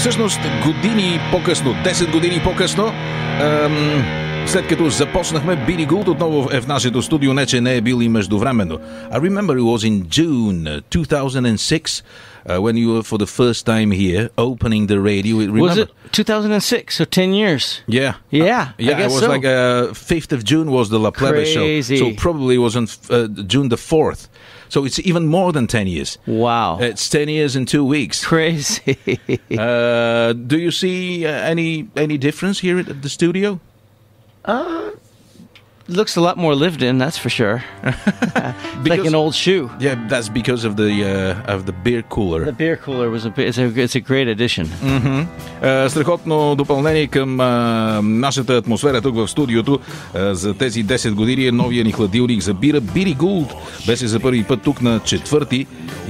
Всъщност, години по-късно, 10 години по-късно, след като започнахме, Билли Gould отново е в нашето студио, не че не е бил и междувременно. I remember it was in June 2006 when you were for the first time here opening the radio. Was it 2006, so 10 years? Yeah. Yeah, I guess it was so. like 5th of June was the La Plebe show. So probably it was on June the 4th. So it's even more than 10 years. Wow. It's 10 years in 2 weeks. Crazy. Do you see any difference here at the studio? Looks a lot more lived in, that's for sure. Like an old shoe. Yeah, that's because of the beer cooler. The beer cooler was it's a great addition. Страхотно допълнение към нашата атмосфера тук в студиото за тези 10 години е новия ни хладилник за бира. Билли Gould беше за първи път тук на 4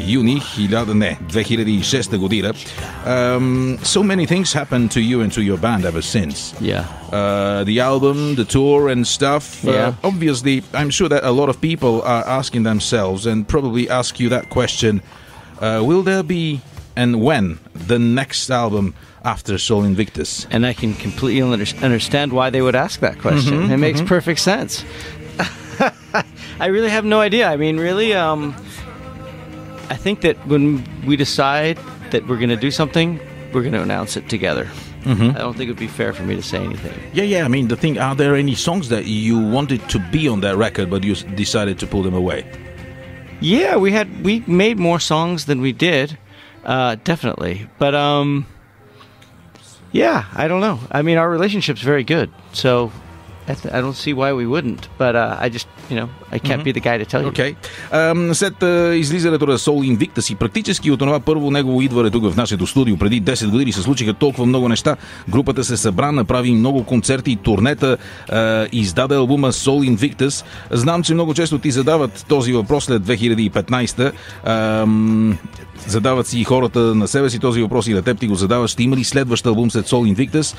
юни 2006 година. So many things happened to you and to your band ever since. Yeah. The album, the tour and stuff. Yeah. Obviously, I'm sure that a lot of people are asking themselves and probably ask you that question, will there be and when the next album after Sol Invictus? And I can completely understand why they would ask that question. It makes perfect sense. I really have no idea. I mean, really, I think that when we decide that we're going to do something, we're going to announce it together. I don't think it would be fair for me to say anything. Yeah. I mean, are there any songs that you wanted to be on that record, but you decided to pull them away? Yeah, we made more songs than we did, definitely. But yeah, I don't know. I mean, our relationship's very good, so I don't see why we wouldn't. But I just, I can't be the guy to tell you. Okay. След излизането на Sol Invictus и практически от това първо негово идване тук в нашето студио преди 10 години се случиха толкова много неща. Групата се събра, направи много концерти и турнета, издаде албума Sol Invictus. Знам, че много често ти задават този въпрос след 2015. Задават си и хората на себе си този въпрос и на теб ти го задаваш. Ще има ли следващ албум след Sol Invictus?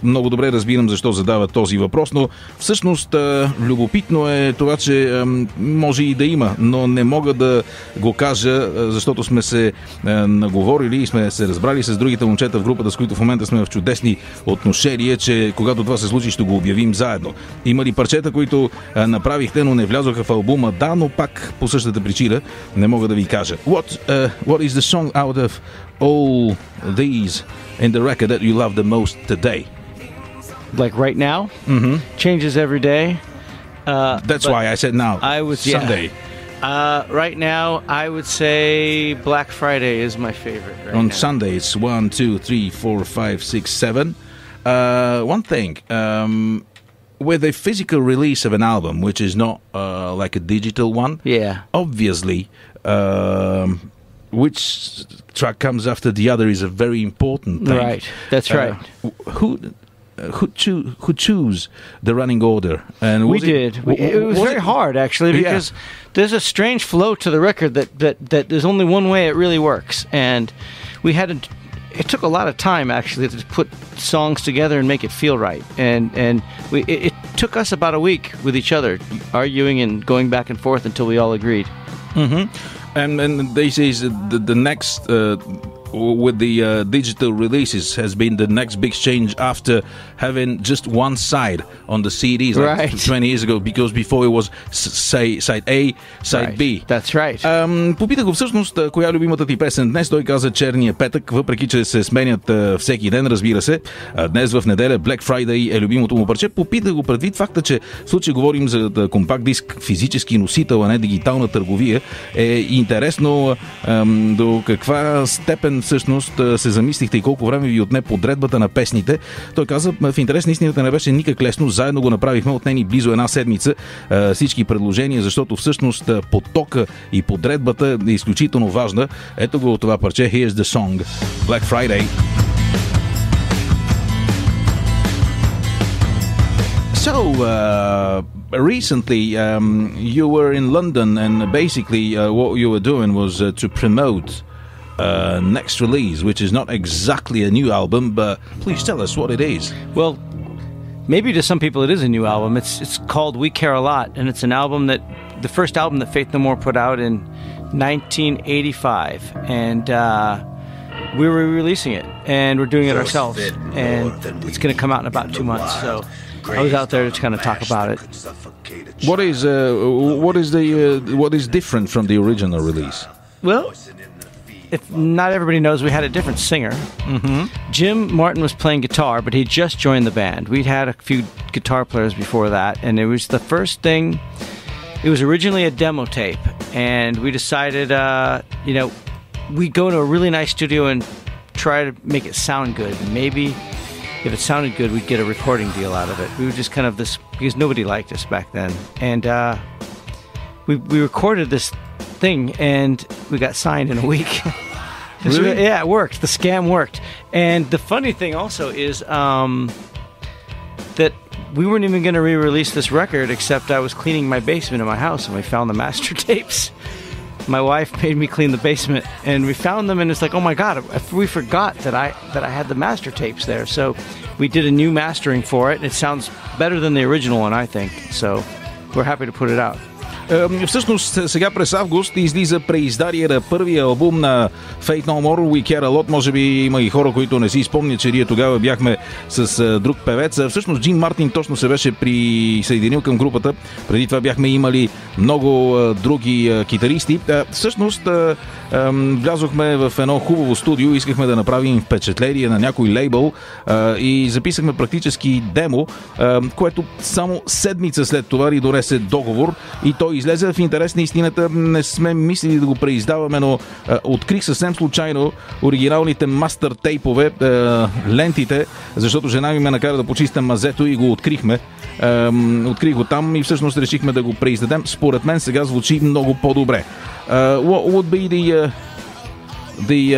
Много добре разбирам защо задават този въпрос, но всъщност любопитно е това, че може и да има, но не мога да го кажа, защото сме се наговорили и сме се разбрали с другите момчета в групата, с които в момента сме в чудесни отношения, че когато това се случи, ще го обявим заедно. Има ли парчета, които направихте, но не влязоха в албума? Да, но пак по същата причина не мога да ви кажа. What is the song out of all these in the record that you love the most today? Like right now? Changes every day. That's why I said now. Sunday. Right now, I would say Black Friday is my favorite. On Sunday, it's 1, 2, 3, 4, 5, 6, 7. One thing, with a physical release of an album, which is not like a digital one, obviously, which track comes after the other is a very important thing. Right, that's right. Who choose the running order? And we did. It was very hard, actually, because there's a strange flow to the record that there's only one way it really works, and we had to. It took a lot of time, actually, to put songs together and make it feel right, and it took us about a week with each other, arguing and going back and forth until we all agreed. And they say the next with the digital releases has been the next big change after having just one side on the CDs like 20 years ago, because before it was side A, side B. That's right. Попитах го всъщност коя е любимата ти песен днес. Той каза Черния петък, въпреки че се сменят всеки ден, разбира се. Днес в неделя Black Friday е любимото му парче. Попитах го предвид факта, че в случай говорим за компакт диск, физически носител, а не дигитална търговия. Е интересно до каква степен всъщност се замислихте и колко време ви отне подредбата на песните. Той каза, в интерес на истината не беше никак лесно. Заедно го направихме, отнени близо една седмица всички предложения, защото всъщност потока и подредбата е изключително важна. Ето го това парче. Here's the song. Black Friday. So, recently you were in London, and basically what you were doing was to promote next release, which is not exactly a new album, but please tell us what it is. Well, maybe to some people it is a new album. It's called We Care a Lot, and it's an album the first album that Faith No More put out in 1985, and we were releasing it, and we're doing it ourselves, and it's going to come out in about 2 months. So I was out there to kind of talk about it. What is different from the original release? Well, if not everybody knows, we had a different singer. Mm-hmm. Jim Martin was playing guitar, but he just joined the band. We'd had a few guitar players before that, and it was the first thing. It was originally a demo tape, and we decided, we'd go to a really nice studio and try to make it sound good. And maybe if it sounded good, we'd get a recording deal out of it. We were just kind of this, because nobody liked us back then. And we recorded this thing, and we got signed in a week. Really? Yeah, it worked. The scam worked. And the funny thing also is that we weren't even going to re-release this record, except I was cleaning my basement in my house, and we found the master tapes. My wife made me clean the basement, and we found them, and it's like, oh my God, we forgot that I had the master tapes there. So we did a new mastering for it, and it sounds better than the original one, I think. So we're happy to put it out. Всъщност сега през август излиза преиздарие на първия албум на Fate No More, We Care A Lot. Може би има и хора, които не си спомнят, че ние тогава бяхме с друг певец. Всъщност Джим Мартин точно се беше присъединил към групата. Преди това бяхме имали много други китаристи. Всъщност влязохме в едно хубаво студио, искахме да направим впечатление на някой лейбъл и записахме практически демо, което само седмица след това ни донесе договор и той излезе. В интерес на истината не сме мислили да го преиздаваме, но открих съвсем случайно оригиналните мастер тейпове, лентите, защото жена ми ме накара да почистя мазето и го открихме. Открих го там и всъщност решихме да го преиздадем. Според мен сега звучи много по-добре. What would be the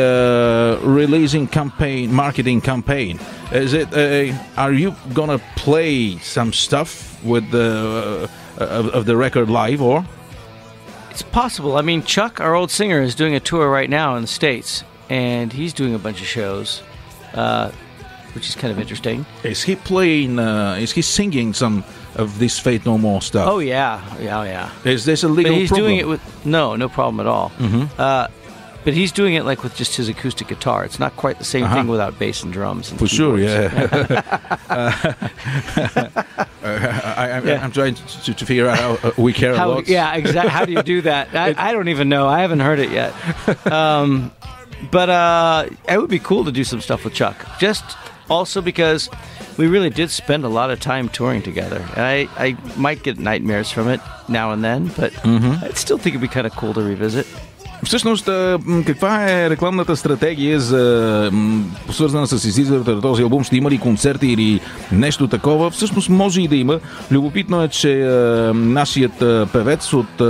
releasing campaign, marketing campaign? Is it are you gonna play some stuff with of the record live, or? It's possible. I mean, Chuck, our old singer, is doing a tour right now in the States, and he's doing a bunch of shows, which is kind of interesting. Is he playing? Is he singing some of this Fate No More stuff? Oh yeah. Is this a legal but he's problem? doing it with no problem at all. Mm-hmm. But he's doing it like with just his acoustic guitar. It's not quite the same thing without bass and drums. And for sure, keyboards. yeah. I'm trying to figure out how We Care A Lot. Yeah, exactly. How do you do that? I don't even know. I haven't heard it yet. But it would be cool to do some stuff with Chuck. Just also because we really did spend a lot of time touring together. And I might get nightmares from it now and then, but I still think it'd be kind of cool to revisit. Всъщност, каква е рекламната стратегия свързана с излизането на този албум? Ще има ли концерти или нещо такова? Всъщност може и да има. Любопитно е, че нашият певец от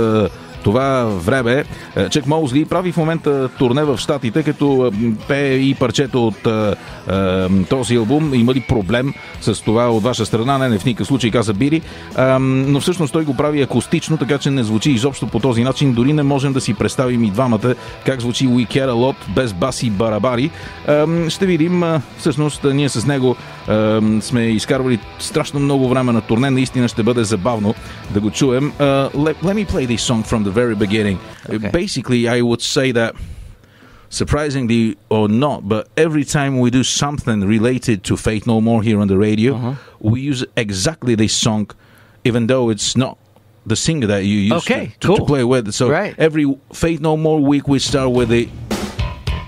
това време, Чек Моузли, прави в момента турне в Щатите, като пее и парчето от този албум. Има ли проблем с това от ваша страна? Не, в никакъв случай, каза Бири. Но всъщност той го прави акустично, така че не звучи изобщо по този начин. Дори не можем да си представим и двамата как звучи We Care A Lot без бас и барабари. Ще видим. Всъщност ние с него сме изкарвали страшно много време на турне. Наистина ще бъде забавно да го чуем. Let me play this song from the very beginning. Okay. Basically, I would say that, surprisingly or not, but every time we do something related to Fate No More here on the radio, we use exactly this song, even though it's not the singer that you used to play with. So every Fate No More week we start with the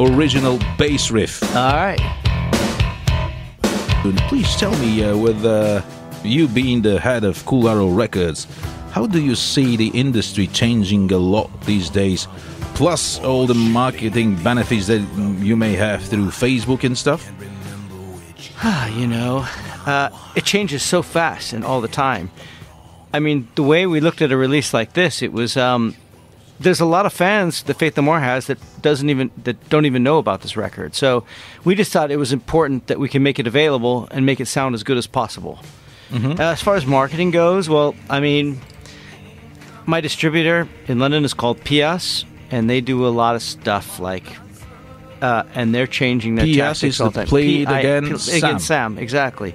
original bass riff. All right. Please tell me, with you being the head of Cool Arrow Records, how do you see the industry changing a lot these days? Plus all the marketing benefits that you may have through Facebook and stuff? It changes so fast and all the time. I mean, the way we looked at a release like this, it was there's a lot of fans that Faith No More has that don't even know about this record. So we just thought it was important that we can make it available and make it sound as good as possible. As far as marketing goes, well, I mean, my distributor in London is called PS, and they do a lot of stuff like, and they're changing their tactics all the time. Played against Sam, exactly.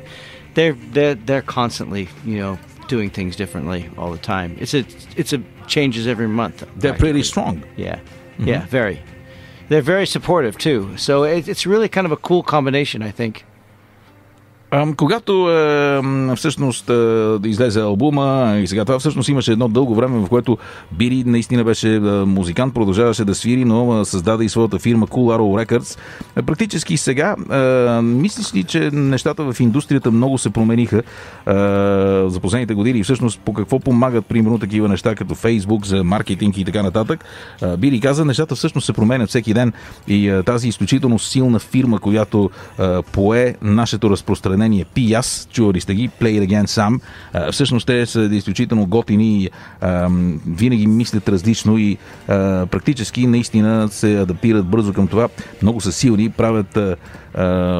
They're constantly, doing things differently all the time. It's a changes every month. They're pretty strong. Yeah, yeah, very. they're very supportive too. So it's really kind of a cool combination, I think. Когато всъщност да излезе албума и сега това всъщност имаше едно дълго време, в което Бири наистина беше музикант, продължаваше да свири, но създаде и своята фирма Cool Arrow Records. Практически сега, мислиш ли, че нещата в индустрията много се промениха за последните години и всъщност по какво помагат, примерно, такива неща като Фейсбук за маркетинг и така нататък? Бири каза, нещата всъщност се променят всеки ден и тази изключително силна фирма, която пое нашето разпространение P.I.A.S. чували сте ги, Play It Again Sam. Всъщност те са изключително готини и винаги мислят различно и практически наистина се адаптират бързо към това. Много са силни, правят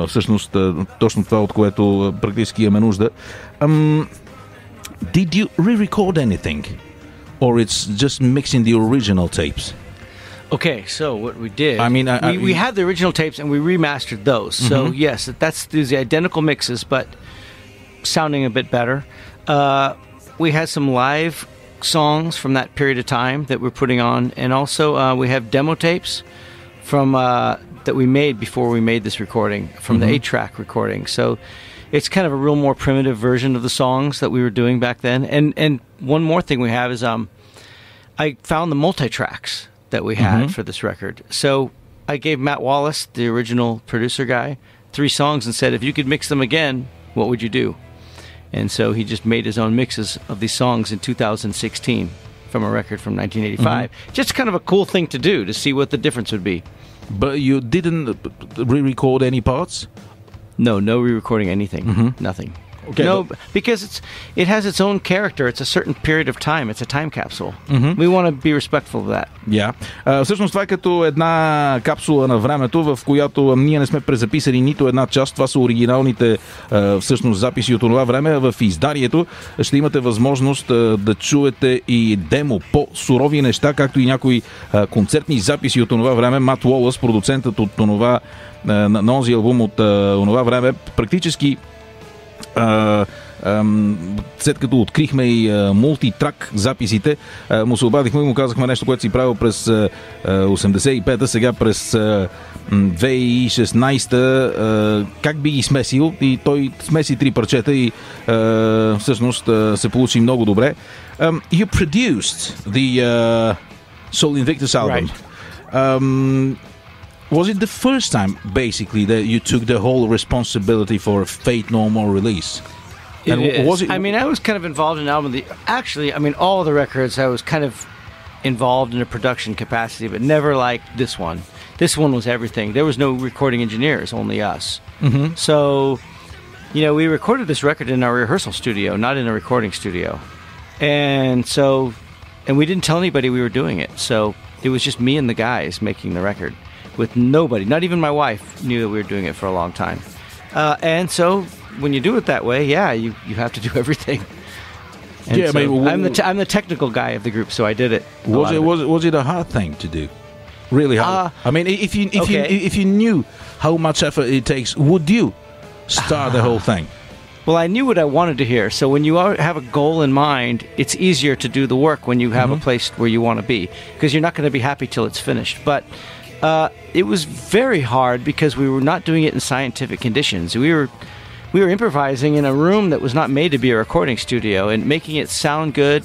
всъщност точно това, от което практически имаме нужда. Did you re-record anything? Or it's just mixing the original tapes? Okay, so what we did, we had the original tapes and we remastered those. So yes, that's the identical mixes, but sounding a bit better. We had some live songs from that period of time that we're putting on, and also we have demo tapes from that we made before we made this recording, from the 8-track recording. So it's kind of a real more primitive version of the songs that we were doing back then. And one more thing we have is I found the multi-tracks that we had for this record. So I gave Matt Wallace, the original producer guy, 3 songs and said, if you could mix them again, what would you do? And so he just made his own mixes of these songs in 2016 from a record from 1985. Just kind of a cool thing to do, to see what the difference would be. But you didn't re-record any parts? No re-recording anything. Nothing. Okay, no, because it has its own character. It's a certain period of time. It's a time capsule. We want to be respectful of that. Yeah. Всъщност това е като една капсула на времето, в която ние не сме презаписали нито една част. Това са оригиналните всъщност записи от това време. В изданието ще имате възможност да чуете и демо по-сурови неща, както и някои концертни записи от това време. Мат Уолъс, продуцентът от това на онзи албум от това време, практически след като открихме и мултитрак записите, му се обадихме и му казахме нещо, което си правил през 85-та, сега през 2016-та, как би ги смесил, и той смеси 3 парчета и всъщност се получи много добре. You produced the Soul Invictus album. Right. Was it the first time, basically, that you took the whole responsibility for Fate No More release? It is. Was it? I mean, I was kind of involved in album. Actually, I mean, all of the records, I was kind of involved in a production capacity, but never like this one. This one was everything. There was no recording engineers, only us. So, you know, we recorded this record in our rehearsal studio, not in a recording studio. And we didn't tell anybody we were doing it. So it was just me and the guys making the record. With nobody, not even my wife knew that we were doing it for a long time. And so when you do it that way, you have to do everything. And yeah, so I'm the I technical guy of the group, so I did it. Was it a hard thing to do? Really hard. I mean, if you knew how much effort it takes, would you start the whole thing? Well, I knew what I wanted to hear. So when you have a goal in mind, it's easier to do the work when you have a place where you want to be, because you're not going to be happy till it's finished. But it was very hard because we were not doing it in scientific conditions. We were improvising in a room that was not made to be a recording studio, and making it sound good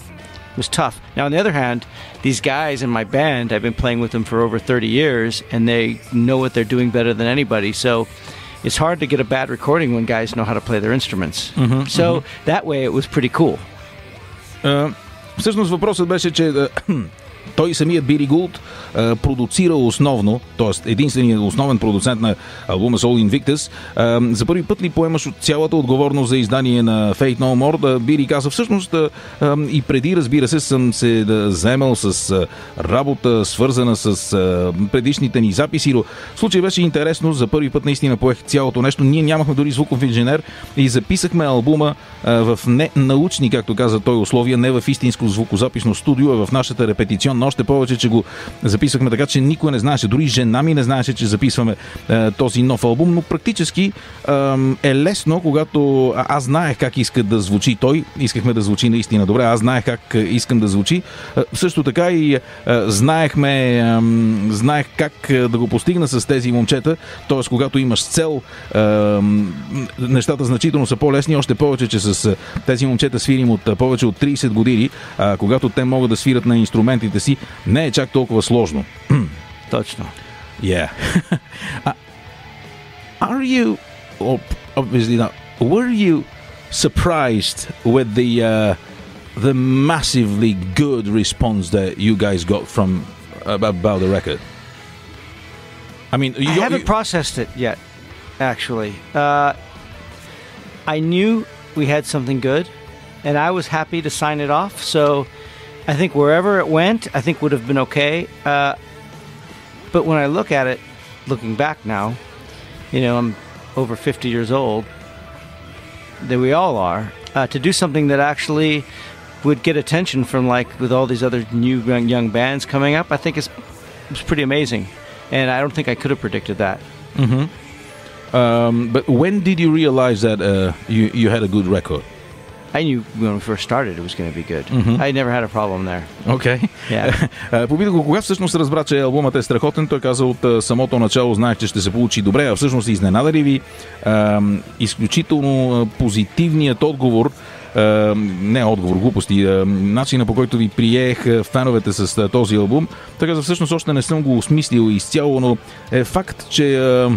was tough. Now, on the other hand, these guys in my band, I've been playing with them for over 30 years, and they know what they're doing better than anybody. So it's hard to get a bad recording when guys know how to play their instruments. So that way it was pretty cool. Всъщност въпросът беше, че той самият Бири Gould продуцира основно, т.е. единственият основен продуцент на албума Soul Invictus. За първи път ли поемаш от цялата отговорност за издание на Fate No More? Бири каза, всъщност и преди, разбира се, съм се заемал с работа, свързана с предишните ни записи, но в случай беше интересно, за първи път наистина поех цялото нещо. Ние нямахме дори звуков инженер и записахме албума в ненаучни, както каза той, условия, не в истинско звукозаписно студио, а в нашата репетиционна традиционна, още повече, че го записвахме така, че никой не знаеше, дори жена ми не знаеше, че записваме този нов албум, но практически е лесно, когато аз знаех как иска да звучи той, искахме да звучи наистина добре, аз знаех как искам да звучи, също така и знаех как да го постигна с тези момчета, т.е. когато имаш цел, нещата значително са по-лесни, още повече, че с тези момчета свирим от повече от 30 години, когато те могат да свират на инструментите си, не е чак толкова сложно. Точно. Yeah. Are you, obviously not, were you surprised with the massively good response that you guys got from about the record? I mean, I haven't processed it yet, actually. I knew we had something good, and I was happy to sign it off, so I think wherever it went, I think would have been okay. But when I look at it, looking back now, you know, I'm over 50 years old, that we all are, to do something that actually would get attention from, like, with all these other new young bands coming up, I think it's pretty amazing. And I don't think I could have predicted that. Mm-hmm. But when did you realize that you had a good record? I knew when we first started it was going to be good. Mm-hmm. I never had a problem there. Okay. Yeah. Попитах го кога всъщност разбра, че албумът е страхотен. Той каза от самото начало, знаех, че ще се получи добре, а всъщност изненада ли ви изключително позитивният отговор, не отговор, глупости, начина, по който ви приех феновете с този албум. Така за всъщност още не съм го осмислил изцяло, но е факт, че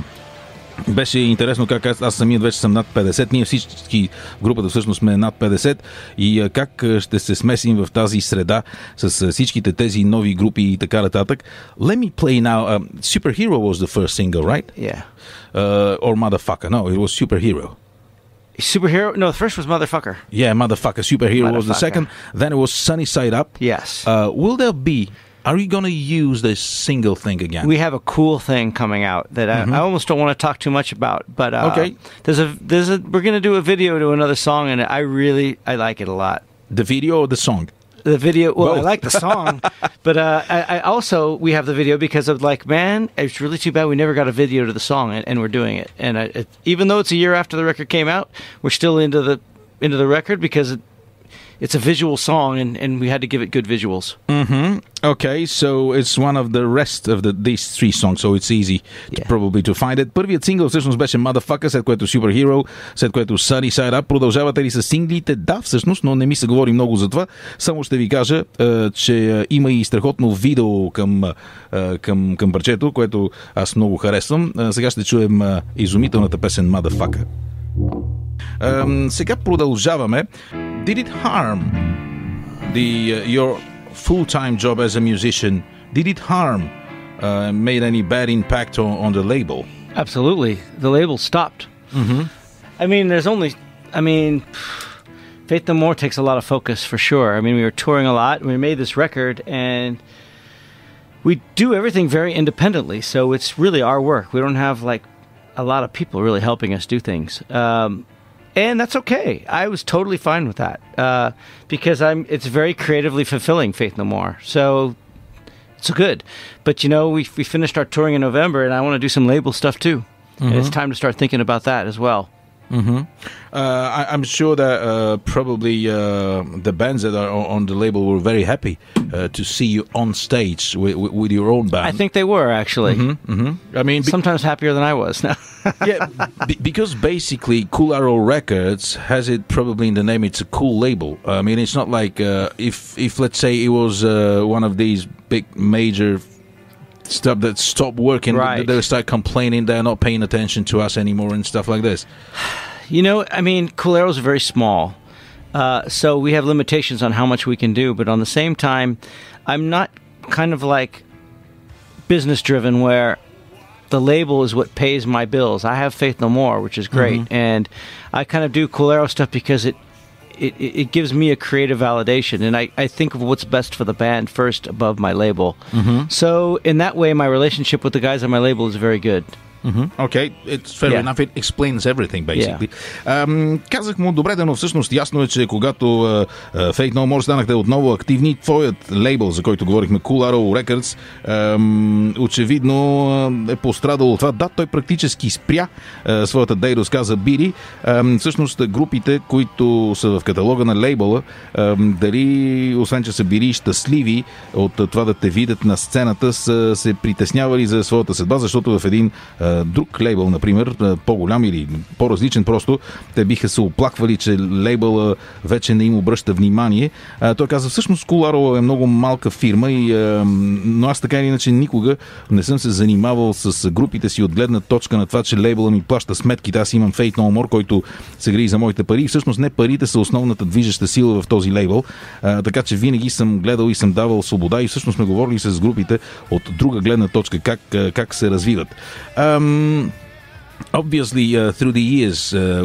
беше интересно как аз самият вече съм над 50, ние всички в групата всъщност сме над 50 и как ще се смесим в тази среда с всичките тези нови групи и така нататък. Let me play now. Superhero was the first single, right? Yeah. Or Motherfucker. No, it was Superhero. Superhero? No, the first was Motherfucker. Yeah, Motherfucker. Superhero was the second. Then it was Sunny Side Up. Yes. Will there be... Are you going to use this single thing again? We have a cool thing coming out that I almost don't want to talk too much about, but okay. We're going to do a video to another song, and I like it a lot. The video or the song? The video. Well, both. I like the song, but I also we have the video because of, like, man, it's really too bad we never got a video to the song, and we're doing it. And even though it's a year after the record came out, we're still into the record because it's a visual song, and we had to give it good visuals. Mm-hmm. Okay, so it's one of the rest of these three songs, so it's easy probably to find it. Първият сингъл всъщност беше Motherfucker, след което Superhero, след което Sunny Side Up. Продължавате ли с синглите? Да, всъщност, но не ми се говори много за това. Само ще ви кажа, че има и страхотно видео към парчето, което аз много харесвам. Сега ще чуем изумителната песен Motherfucker. Сега продължаваме. Did it harm your full-time job as a musician? Did it harm, made any bad impact on the label? Absolutely. The label stopped. Mm-hmm. I mean, Faith No More takes a lot of focus for sure. I mean, we were touring a lot, and we made this record, and we do everything very independently, so it's really our work. We don't have, like, a lot of people really helping us do things. And that's okay. I was totally fine with that because it's very creatively fulfilling, Faith No More. So it's good. But, you know, we finished our touring in November, and I want to do some label stuff too. Mm-hmm. And it's time to start thinking about that as well. Mm-hmm. I'm sure that probably the bands that are on the label were very happy to see you on stage with your own band. I think they were, actually. Mm-hmm. Mm-hmm. I mean, sometimes happier than I was. Yeah, because basically Cool Arrow Records has it probably in the name. It's a cool label. I mean, it's not like if let's say it was one of these big major stuff that stopped working, right. They'll start complaining they're not paying attention to us anymore and stuff like this. You know, I mean, Cool Arrow's very small, so we have limitations on how much we can do, but on the same time, I'm not kind of like business driven where the label is what pays my bills. I have Faith No More, which is great, and I kind of do Cool Arrow stuff because it gives me a creative validation, and I think of what's best for the band first above my label. Mm-hmm. So in that way, my relationship with the guys on my label is very good. Okay, it's fair enough. It explains everything, basically. Казах му, добре, но всъщност ясно е, че когато Fate No More станахте отново активни, твоят лейбъл, за който говорихме, Cool Arrow Records, очевидно е пострадал от това. Да, той практически спря своята дейност, каза Бири. Всъщност групите, които са в каталога на лейбъла, дали, освен че са били щастливи от това да те видят на сцената, са се притеснявали за своята съдба, защото в един друг лейбъл, например, по-голям или по-различен, просто те биха се оплаквали, че лейбъла вече не им обръща внимание. Той каза, всъщност Cool Arrow е много малка фирма, но аз така или иначе никога не съм се занимавал с групите си от гледна точка на това, че лейбъла ми плаща сметките. Аз имам Fate No More, който се грижи за моите пари. Всъщност не парите са основната движеща сила в този лейбъл, така че винаги съм гледал и съм давал свобода и всъщност сме говорили с групите от друга гледна точка, как се развиват. Obviously, through the years,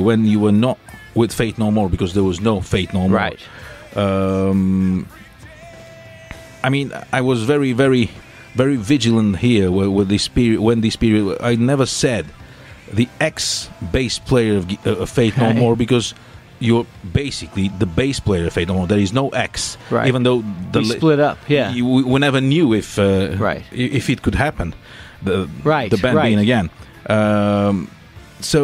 when you were not with Fate No More, because there was no Fate No More. Right. I mean, I was very, very, very vigilant here with this period. When this period, I never said the ex-bass player of Fate No More, because you're basically the bass player of Fate No More. There is no X, right. Even though we split up. Yeah, we never knew if it could happen. The band being again. So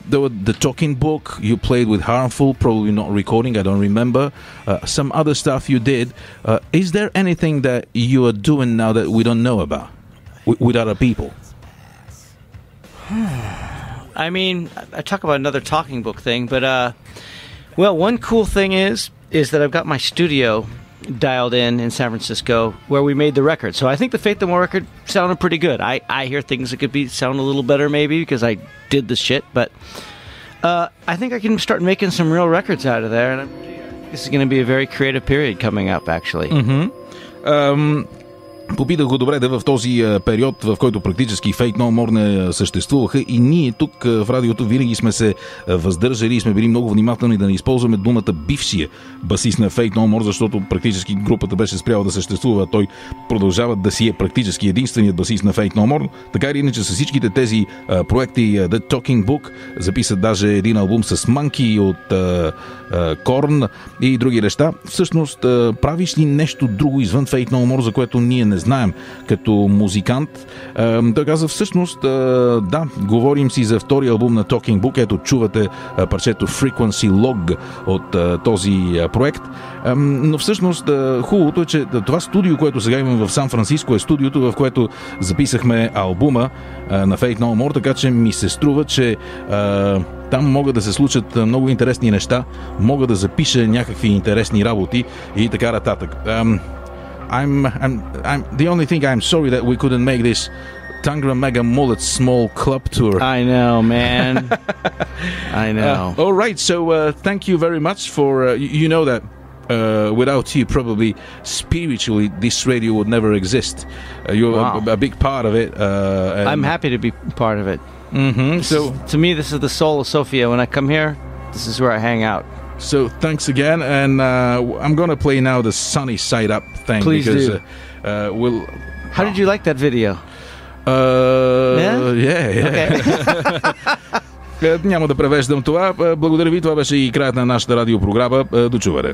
there were the Talking Book. You played with Harmful, probably not recording. I don't remember. Some other stuff you did. Is there anything that you are doing now that we don't know about with other people? I mean, I talk about another Talking Book thing, but well, one cool thing is that I've got my studio dialed in San Francisco where we made the record. So I think the Fate No More record sounded pretty good. I hear things that could sound a little better maybe because I did the shit, but I think I can start making some real records out of there, and this is going to be a very creative period coming up, actually. Попитах го, добре, в този период, в който практически Fate No More не съществуваха, и ние тук в радиото винаги сме се въздържали и сме били много внимателни да не използваме думата бившия басист на Fate No More, защото практически групата беше спряла да съществува, а той продължава да си е практически единственият басист на Fate No More. Така или иначе с всичките тези проекти, The Talking Book, записат даже един албум с Monkey от Korn и други неща. Всъщност, правиш ли нещо друго извън Fate No More, за което ние не знаем като музикант? Той каза, всъщност, да, говорим си за втори албум на Talking Book. Ето, чувате парчето Frequency Log от този проект. Но всъщност, хубавото е, че това студио, което сега имам в Сан Франциско, е студиото, в което записахме албума на Fate No More, така че ми се струва, че там могат да се случат много интересни неща, мога да запиша някакви интересни работи и така нататък. The only thing I'm sorry that we couldn't make this Tangra Mega Mullet Small Club Tour. I know, man. I know. All right, so thank you very much for you know that without you, probably spiritually, this radio would never exist. You're a big part of it. I'm happy to be part of it. So to me, this is the soul of Sofia. When I come here, this is where I hang out. So thanks again, and I'm gonna play now the Sunny Side Up thing. Please because, do. How did you like that video? Yeah. Okay. Няма да превеждам това. Благодаря ви. Това беше и краят на нашата радиопрограма. До чуване.